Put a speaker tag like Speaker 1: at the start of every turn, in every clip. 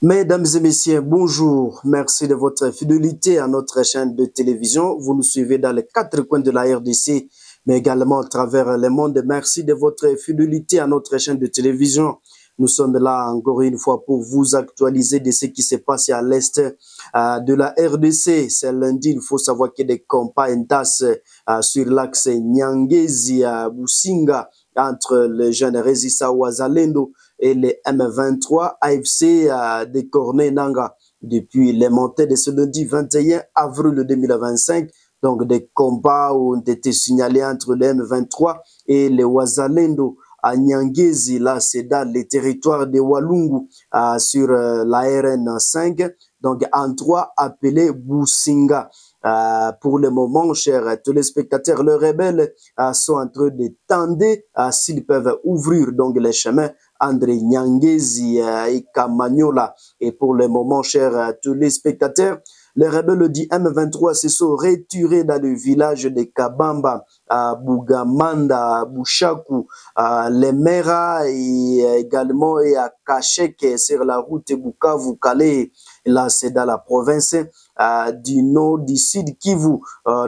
Speaker 1: Mesdames et messieurs, bonjour. Merci de votre fidélité à notre chaîne de télévision. Vous nous suivez dans les quatre coins de la RDC, mais également à travers le monde. Merci de votre fidélité à notre chaîne de télévision. Nous sommes là encore une fois pour vous actualiser de ce qui s'est passé à l'est de la RDC. C'est lundi, il faut savoir qu'il y a des combats intenses sur l'axe Nyangezi à Businga entre les jeunes Resissa Ouazalendo et les M23 AFC de Cornet Nanga depuis les montées de ce lundi 21 avril 2025. Donc des combats ont été signalés entre les M23 et les Ouazalendo à Nyangezi. Là, c'est dans les territoires de Walungu sur la RN5. Donc en 3 appelé Businga. Pour le moment, chers téléspectateurs, les rebelles sont en train de tendre s'ils peuvent ouvrir donc les chemins entre Nyangezi et Kamanyola. Et pour le moment, chers téléspectateurs, les rebelles du M23 se sont retirés dans le village de Kabamba, à Bougamanda, à Bouchakou, à Lemera et également et à Kachek sur la route Bukavu-Calais. Là, c'est dans la province du nord, du sud Kivu,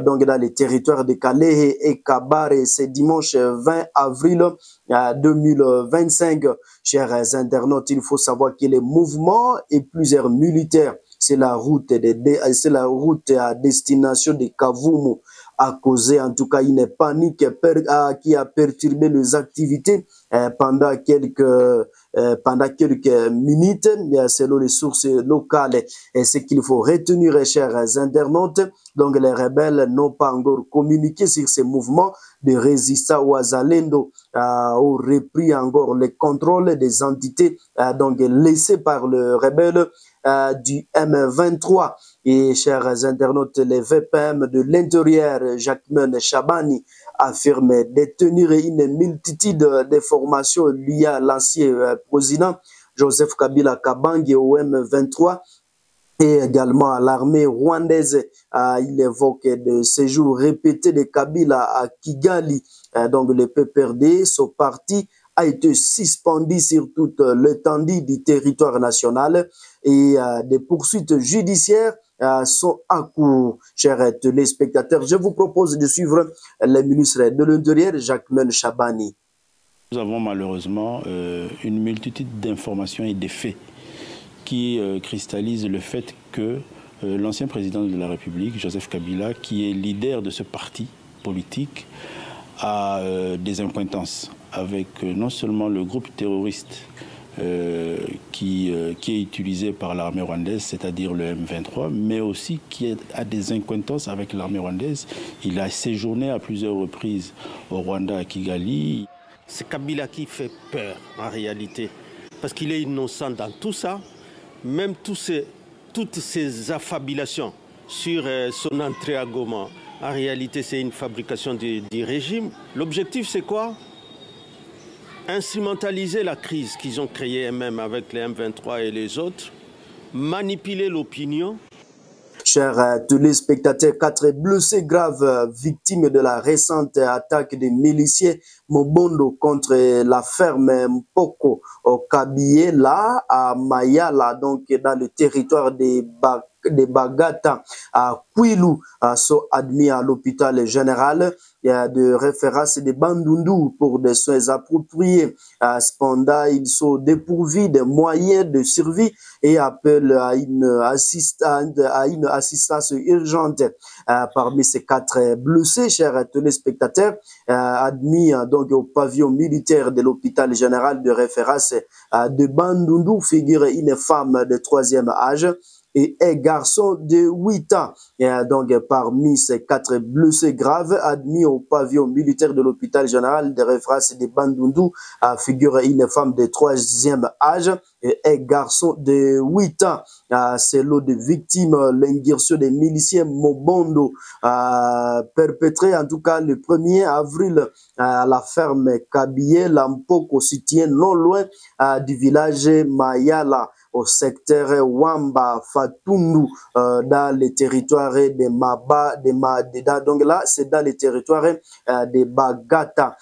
Speaker 1: donc dans les territoires de Calais et Kabare. C'est dimanche 20 avril 2025. Chers internautes, il faut savoir que les mouvements et plusieurs militaires, c'est la route à destination de Kavumu a causé en tout cas une panique qui a perturbé les activités pendant quelques minutes, selon les sources locales. Et ce qu'il faut retenir, chers internautes, donc les rebelles n'ont pas encore communiqué sur ces mouvements de résistance Ouazalendo, ont repris encore le contrôle des entités donc laissées par le rebelle du M23. Et chers internautes, les VPM de l'intérieur, Jacquemain Chabani, affirme détenir une multitude de formations liées à l'ancien président Joseph Kabila Kabange au M23 et également à l'armée rwandaise. Il évoque de séjours répétés de Kabila à Kigali. Donc le PPRD, son parti, a été suspendu sur toute l'étendue du territoire national et des poursuites judiciaires sont à court. Chers téléspectateurs, je vous propose de suivre le ministre de l'Intérieur, Jacquemain Chabani.
Speaker 2: Nous avons malheureusement une multitude d'informations et de faits qui cristallise le fait que l'ancien président de la République, Joseph Kabila, qui est leader de ce parti politique, a des accointances avec non seulement le groupe terroriste qui est utilisé par l'armée rwandaise, c'est-à-dire le M23, mais aussi qui a des accointances avec l'armée rwandaise. Il a séjourné à plusieurs reprises au Rwanda, à Kigali.
Speaker 3: C'est Kabila qui fait peur en réalité, parce qu'il est innocent dans tout ça. Même toutes ces affabulations sur son entrée à Goma, en réalité c'est une fabrication du régime. L'objectif c'est quoi? Instrumentaliser la crise qu'ils ont créée eux-mêmes avec les M23 et les autres, manipuler l'opinion.
Speaker 1: Chers téléspectateurs, 4 blessés graves victimes de la récente attaque des miliciens Mobondo contre la ferme Mpoko au Kabylie, là à Mayala, donc dans le territoire des Bagata à Kwilu, sont admis à l'hôpital général de référence de Bandundu pour des soins appropriés. Cependant, ils sont dépourvus de moyens de survie et appellent à une assistance urgente. Parmi ces 4 blessés, chers téléspectateurs, admis donc au pavillon militaire de l'hôpital général de référence de Bandundu, figure une femme de 3e âge et un garçon de 8 ans. Et donc, parmi ces 4 blessés graves admis au pavillon militaire de l'hôpital général de référence de Bandundu, figure une femme de 3e âge et un garçon de 8 ans. C'est l'eau de victimes, l'ingursion des miliciens Mobondo, perpétrée en tout cas le 1er avril à la ferme Kabylie, Lampoko, se tient non loin du village Mayala, au secteur Wamba Fatundu dans les territoires de Maba, de Madeda. Donc là, c'est dans les territoires de Bagata.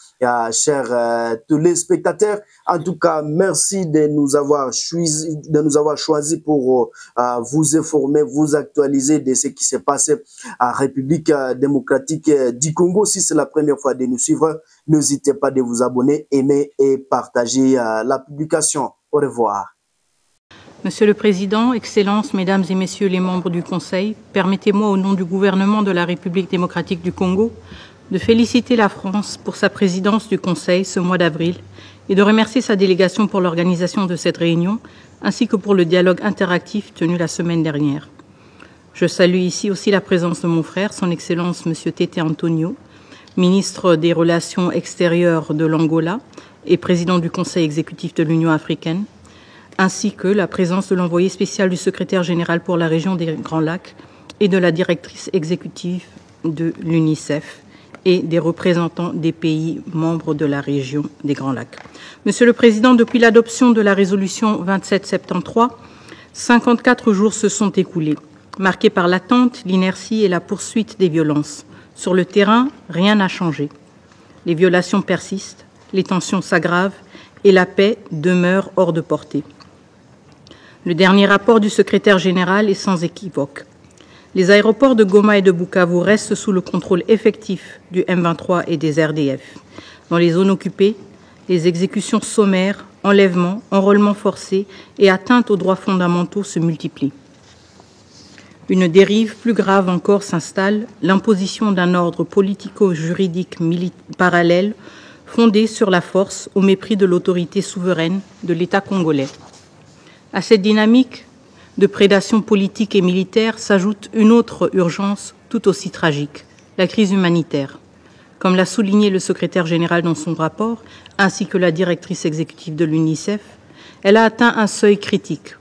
Speaker 1: Chers téléspectateurs, en tout cas, merci de nous avoir choisi pour vous informer, vous actualiser de ce qui s'est passé en République démocratique du Congo. Si c'est la première fois de nous suivre, n'hésitez pas de vous abonner, aimer et partager la publication. Au revoir.
Speaker 4: Monsieur le Président, Excellences, Mesdames et Messieurs les membres du Conseil, permettez-moi au nom du gouvernement de la République démocratique du Congo de féliciter la France pour sa présidence du Conseil ce mois d'avril et de remercier sa délégation pour l'organisation de cette réunion ainsi que pour le dialogue interactif tenu la semaine dernière. Je salue ici aussi la présence de mon frère, son Excellence M. Tete Antonio, ministre des Relations extérieures de l'Angola et président du Conseil exécutif de l'Union africaine, ainsi que la présence de l'envoyé spécial du secrétaire général pour la région des Grands Lacs et de la directrice exécutive de l'UNICEF et des représentants des pays membres de la région des Grands Lacs. Monsieur le Président, depuis l'adoption de la résolution 2773, 54 jours se sont écoulés, marqués par l'attente, l'inertie et la poursuite des violences. Sur le terrain, rien n'a changé. Les violations persistent, les tensions s'aggravent et la paix demeure hors de portée. Le dernier rapport du secrétaire général est sans équivoque. Les aéroports de Goma et de Bukavu restent sous le contrôle effectif du M23 et des RDF. Dans les zones occupées, les exécutions sommaires, enlèvements, enrôlements forcés et atteintes aux droits fondamentaux se multiplient. Une dérive plus grave encore s'installe, l'imposition d'un ordre politico-juridique parallèle fondé sur la force au mépris de l'autorité souveraine de l'État congolais. À cette dynamique de prédation politique et militaire s'ajoute une autre urgence tout aussi tragique, la crise humanitaire. Comme l'a souligné le secrétaire général dans son rapport, ainsi que la directrice exécutive de l'UNICEF, elle a atteint un seuil critique.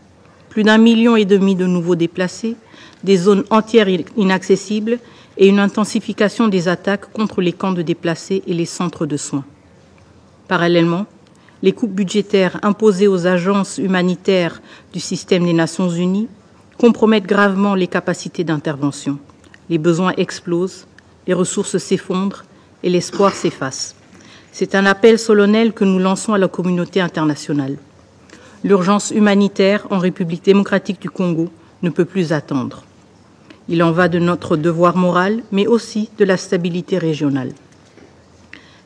Speaker 4: Plus d'1,5 million de nouveaux déplacés, des zones entières inaccessibles et une intensification des attaques contre les camps de déplacés et les centres de soins. Parallèlement, les coupes budgétaires imposées aux agences humanitaires du système des Nations Unies compromettent gravement les capacités d'intervention. Les besoins explosent, les ressources s'effondrent et l'espoir s'efface. C'est un appel solennel que nous lançons à la communauté internationale. L'urgence humanitaire en République démocratique du Congo ne peut plus attendre. Il en va de notre devoir moral, mais aussi de la stabilité régionale.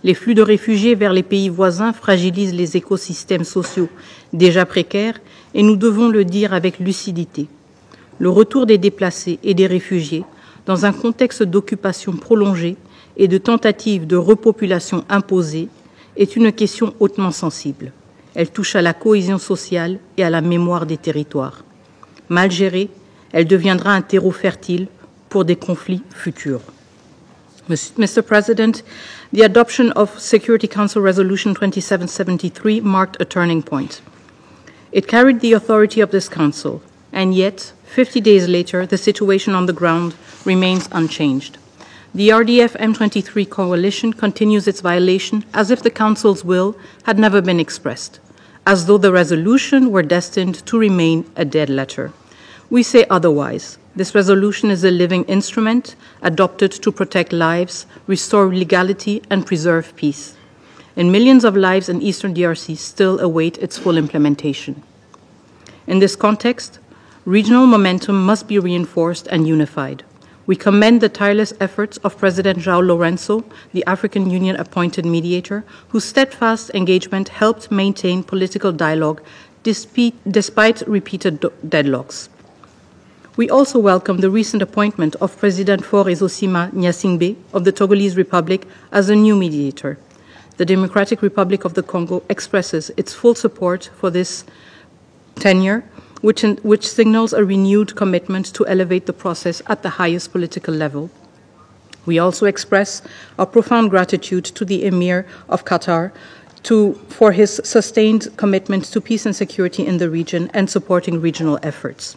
Speaker 4: Les flux de réfugiés vers les pays voisins fragilisent les écosystèmes sociaux déjà précaires et nous devons le dire avec lucidité. Le retour des déplacés et des réfugiés, dans un contexte d'occupation prolongée et de tentatives de repopulation imposée, est une question hautement sensible. Elle touche à la cohésion sociale et à la mémoire des territoires. Mal gérée, elle deviendra un terreau fertile pour des conflits futurs. Mr. President, the adoption of Security Council Resolution 2773 marked a turning point. It carried the authority of this Council, and yet, 50 days later, the situation on the ground remains unchanged. The RDF M23 coalition continues its violation as if the Council's will had never been expressed, as though the resolution were destined to remain a dead letter. We say otherwise. This resolution is a living instrument adopted to protect lives, restore legality, and preserve peace. And millions of lives in Eastern DRC still await its full implementation. In this context, regional momentum must be reinforced and unified. We commend the tireless efforts of President João Lourenço, the African Union-appointed mediator, whose steadfast engagement helped maintain political dialogue despite repeated deadlocks. We also welcome the recent appointment of President Faure Ezosima Gnassingbé of the Togolese Republic as a new mediator. The Democratic Republic of the Congo expresses its full support for this tenure, which signals a renewed commitment to elevate the process at the highest political level. We also express our profound gratitude to the Emir of Qatar for his sustained commitment to peace and security in the region and supporting regional efforts.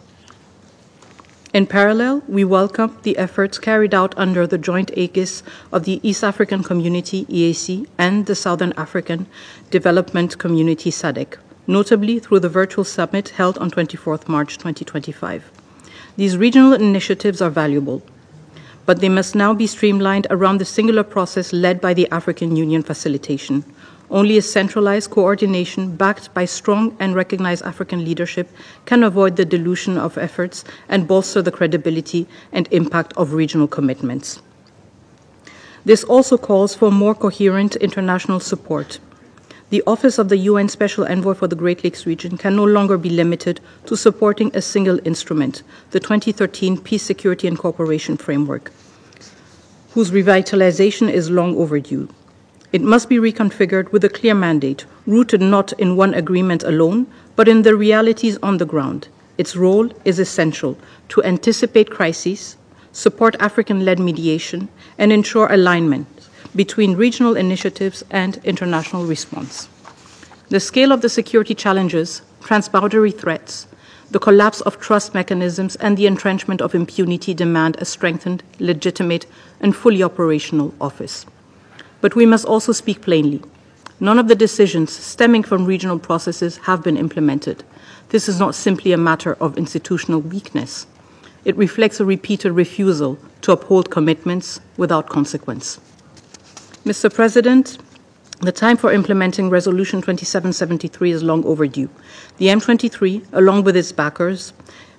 Speaker 4: In parallel, we welcome the efforts carried out under the joint aegis of the East African Community, EAC, and the Southern African Development Community, SADC, notably through the virtual summit held on 24th March 2025. These regional initiatives are valuable, but they must now be streamlined around the singular process led by the African Union facilitation. Only a centralized coordination backed by strong and recognized African leadership can avoid the dilution of efforts and bolster the credibility and impact of regional commitments. This also calls for more coherent international support. The Office of the UN Special Envoy for the Great Lakes region can no longer be limited to supporting a single instrument, the 2013 Peace, Security and Cooperation Framework, whose revitalization is long overdue. It must be reconfigured with a clear mandate, rooted not in one agreement alone, but in the realities on the ground. Its role is essential to anticipate crises, support African-led mediation, and ensure alignment between regional initiatives and international response. The scale of the security challenges, transboundary threats, the collapse of trust mechanisms, and the entrenchment of impunity demand a strengthened, legitimate, and fully operational office. But we must also speak plainly. None of the decisions stemming from regional processes have been implemented. This is not simply a matter of institutional weakness. It reflects a repeated refusal to uphold commitments without consequence. Mr. President, the time for implementing Resolution 2773 is long overdue. The M23, along with its backers,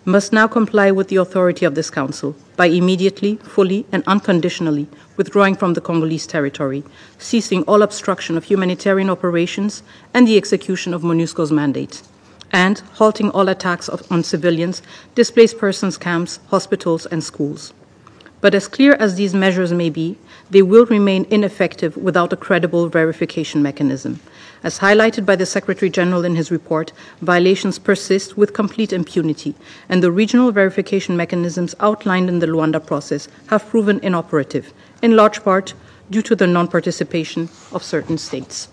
Speaker 4: must now comply with the authority of this Council by immediately, fully, and unconditionally withdrawing from the Congolese territory, ceasing all obstruction of humanitarian operations and the execution of MONUSCO's mandate, and halting all attacks on civilians, displaced persons camps, hospitals, and schools. But as clear as these measures may be, they will remain ineffective without a credible verification mechanism. As highlighted by the Secretary General in his report, violations persist with complete impunity, and the regional verification mechanisms outlined in the Luanda process have proven inoperative, in large part due to the non-participation of certain states.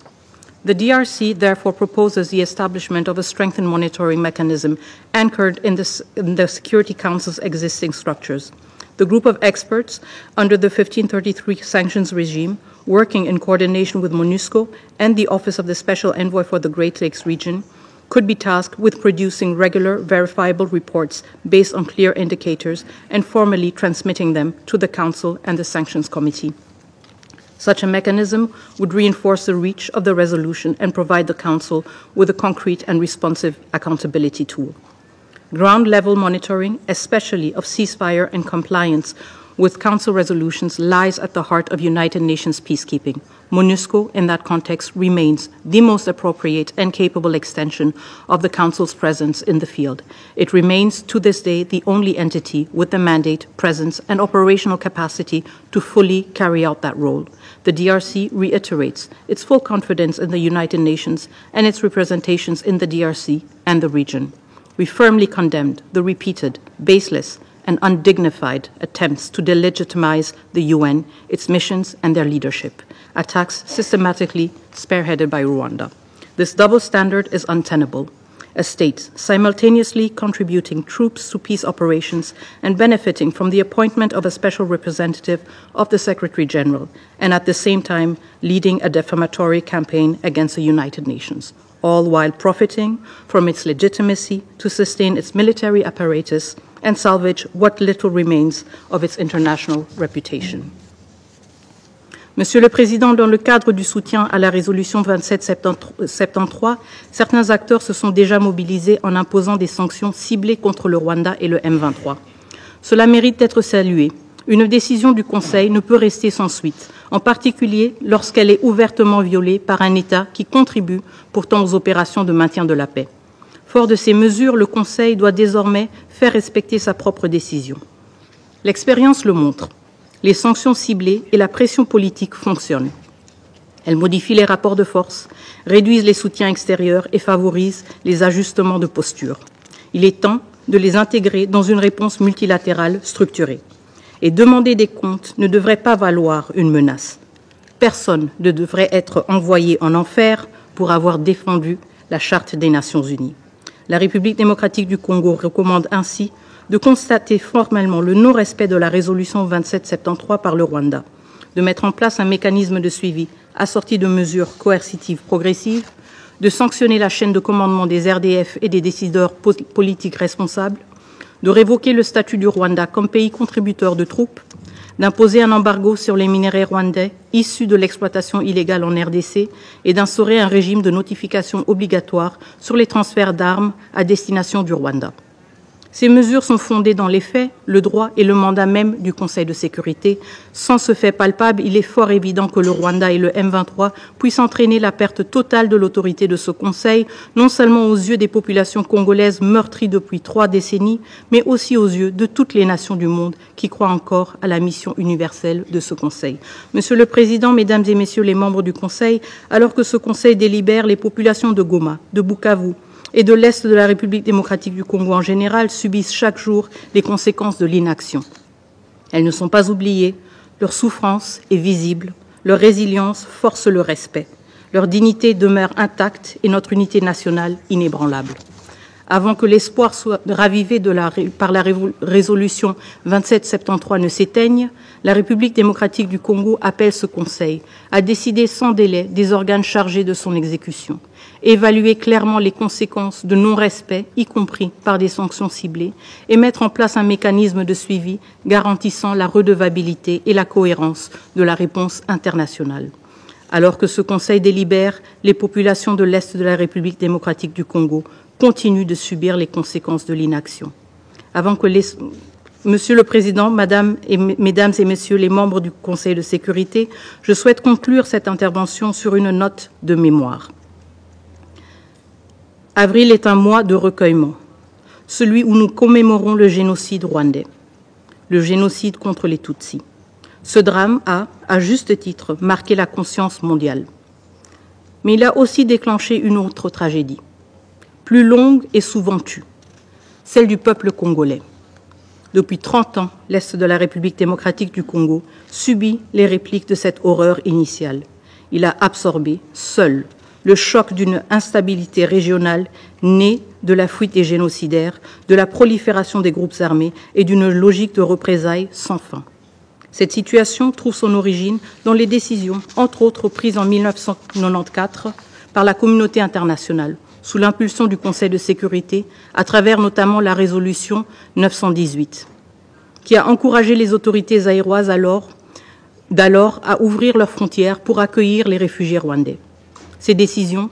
Speaker 4: The DRC therefore proposes the establishment of a strengthened monitoring mechanism anchored in the Security Council's existing structures. The group of experts under the 1533 sanctions regime, working in coordination with MONUSCO and the Office of the Special Envoy for the Great Lakes region, could be tasked with producing regular, verifiable reports based on clear indicators and formally transmitting them to the Council and the Sanctions Committee. Such a mechanism would reinforce the reach of the resolution and provide the Council with a concrete and responsive accountability tool. Ground-level monitoring, especially of ceasefire and compliance with Council resolutions, lies at the heart of United Nations peacekeeping. MONUSCO, in that context, remains the most appropriate and capable extension of the Council's presence in the field. It remains, to this day, the only entity with the mandate, presence, and operational capacity to fully carry out that role. The DRC reiterates its full confidence in the United Nations and its representations in the DRC and the region. We firmly condemned the repeated, baseless, and undignified attempts to delegitimize the UN, its missions, and their leadership, attacks systematically spearheaded by Rwanda. This double standard is untenable. A state simultaneously contributing troops to peace operations and benefiting from the appointment of a special representative of the Secretary General, and at the same time leading a defamatory campaign against the United Nations, all while profiting from its legitimacy to sustain its military apparatus and salvage what little remains of its international reputation. Monsieur le Président, dans le cadre du soutien à la résolution 2773, certains acteurs se sont déjà mobilisés en imposant des sanctions ciblées contre le Rwanda et le M23. Cela mérite d'être salué. Une décision du Conseil ne peut rester sans suite, en particulier lorsqu'elle est ouvertement violée par un État qui contribue pourtant aux opérations de maintien de la paix. Fort de ces mesures, le Conseil doit désormais faire respecter sa propre décision. L'expérience le montre. Les sanctions ciblées et la pression politique fonctionnent. Elles modifient les rapports de force, réduisent les soutiens extérieurs et favorisent les ajustements de posture. Il est temps de les intégrer dans une réponse multilatérale structurée. Et demander des comptes ne devrait pas valoir une menace. Personne ne devrait être envoyé en enfer pour avoir défendu la Charte des Nations Unies. La République démocratique du Congo recommande ainsi de constater formellement le non-respect de la résolution 2773 par le Rwanda, de mettre en place un mécanisme de suivi assorti de mesures coercitives progressives, de sanctionner la chaîne de commandement des RDF et des décideurs politiques responsables, de révoquer le statut du Rwanda comme pays contributeur de troupes, d'imposer un embargo sur les minerais rwandais issus de l'exploitation illégale en RDC et d'instaurer un régime de notification obligatoire sur les transferts d'armes à destination du Rwanda. Ces mesures sont fondées dans les faits, le droit et le mandat même du Conseil de sécurité. Sans ce fait palpable, il est fort évident que le Rwanda et le M23 puissent entraîner la perte totale de l'autorité de ce Conseil, non seulement aux yeux des populations congolaises meurtries depuis 3 décennies, mais aussi aux yeux de toutes les nations du monde qui croient encore à la mission universelle de ce Conseil. Monsieur le Président, Mesdames et Messieurs les membres du Conseil, alors que ce Conseil délibère, les populations de Goma, de Bukavu, et de l'Est de la République démocratique du Congo en général subissent chaque jour les conséquences de l'inaction. Elles ne sont pas oubliées, leur souffrance est visible, leur résilience force le respect, leur dignité demeure intacte et notre unité nationale inébranlable. Avant que l'espoir soit ravivé par la résolution 2773 ne s'éteigne, la République démocratique du Congo appelle ce Conseil à décider sans délai des organes chargés de son exécution, évaluer clairement les conséquences de non-respect, y compris par des sanctions ciblées, et mettre en place un mécanisme de suivi garantissant la redevabilité et la cohérence de la réponse internationale. Alors que ce Conseil délibère, les populations de l'Est de la République démocratique du Congo continuent de subir les conséquences de l'inaction. Monsieur le Président, Mesdames et Messieurs les membres du Conseil de sécurité, je souhaite conclure cette intervention sur une note de mémoire. Avril est un mois de recueillement, celui où nous commémorons le génocide rwandais, le génocide contre les Tutsis. Ce drame a, à juste titre, marqué la conscience mondiale. Mais il a aussi déclenché une autre tragédie, plus longue et souvent tue, celle du peuple congolais. Depuis 30 ans, l'Est de la République démocratique du Congo subit les répliques de cette horreur initiale. Il a absorbé, seul, le choc d'une instabilité régionale née de la fuite des génocidaires, de la prolifération des groupes armés et d'une logique de représailles sans fin. Cette situation trouve son origine dans les décisions, entre autres prises en 1994 par la communauté internationale, sous l'impulsion du Conseil de sécurité, à travers notamment la résolution 918, qui a encouragé les autorités zaïroises d'alors à ouvrir leurs frontières pour accueillir les réfugiés rwandais. Ces décisions,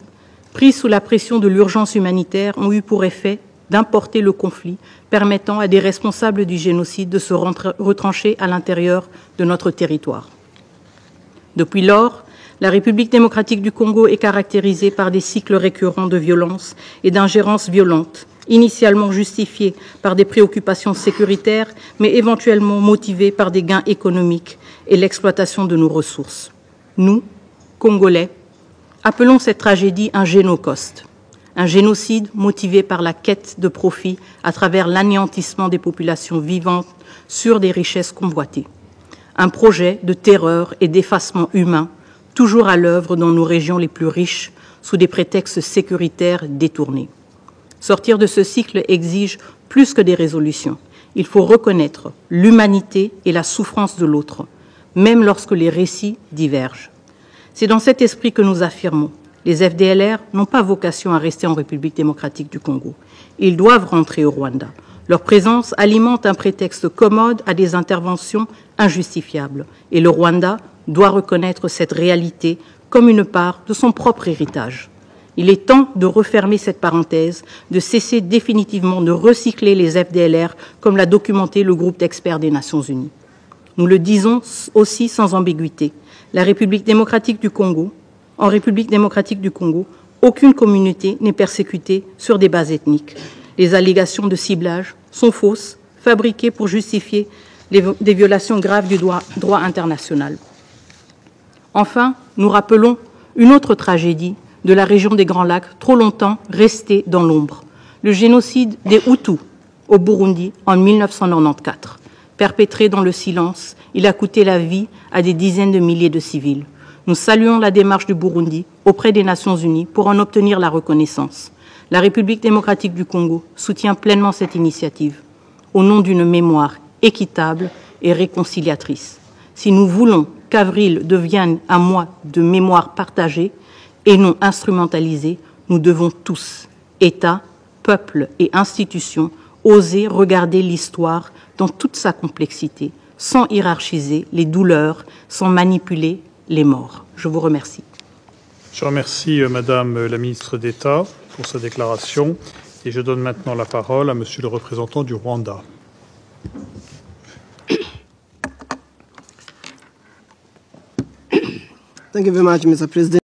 Speaker 4: prises sous la pression de l'urgence humanitaire, ont eu pour effet d'importer le conflit, permettant à des responsables du génocide de se retrancher à l'intérieur de notre territoire. Depuis lors, la République démocratique du Congo est caractérisée par des cycles récurrents de violence et d'ingérences violentes, initialement justifiées par des préoccupations sécuritaires, mais éventuellement motivées par des gains économiques et l'exploitation de nos ressources. Nous, Congolais, appelons cette tragédie un génocide, un génocide motivé par la quête de profit à travers l'anéantissement des populations vivantes sur des richesses convoitées. Un projet de terreur et d'effacement humain toujours à l'œuvre dans nos régions les plus riches, sous des prétextes sécuritaires détournés. Sortir de ce cycle exige plus que des résolutions. Il faut reconnaître l'humanité et la souffrance de l'autre, même lorsque les récits divergent. C'est dans cet esprit que nous affirmons. Les FDLR n'ont pas vocation à rester en République démocratique du Congo. Ils doivent rentrer au Rwanda. Leur présence alimente un prétexte commode à des interventions injustifiables. Et le Rwanda doit reconnaître cette réalité comme une part de son propre héritage. Il est temps de refermer cette parenthèse, de cesser définitivement de recycler les FDLR comme l'a documenté le groupe d'experts des Nations Unies. Nous le disons aussi sans ambiguïté. La République démocratique du Congo, en République démocratique du Congo, aucune communauté n'est persécutée sur des bases ethniques. Les allégations de ciblage sont fausses, fabriquées pour justifier des violations graves du droit international. Enfin, nous rappelons une autre tragédie de la région des Grands Lacs, trop longtemps restée dans l'ombre. Le génocide des Hutus au Burundi en 1994. Perpétré dans le silence, il a coûté la vie à des dizaines de milliers de civils. Nous saluons la démarche du Burundi auprès des Nations Unies pour en obtenir la reconnaissance. La République démocratique du Congo soutient pleinement cette initiative au nom d'une mémoire équitable et réconciliatrice. Si nous voulons qu'avril devienne un mois de mémoire partagée et non instrumentalisée, nous devons tous, État, peuple et institutions, oser regarder l'histoire dans toute sa complexité, sans hiérarchiser les douleurs, sans manipuler les morts. Je vous remercie.
Speaker 5: Je remercie Madame la ministre d'État pour sa déclaration et je donne maintenant la parole à Monsieur le représentant du Rwanda.
Speaker 6: Thank you very much, Mr. President.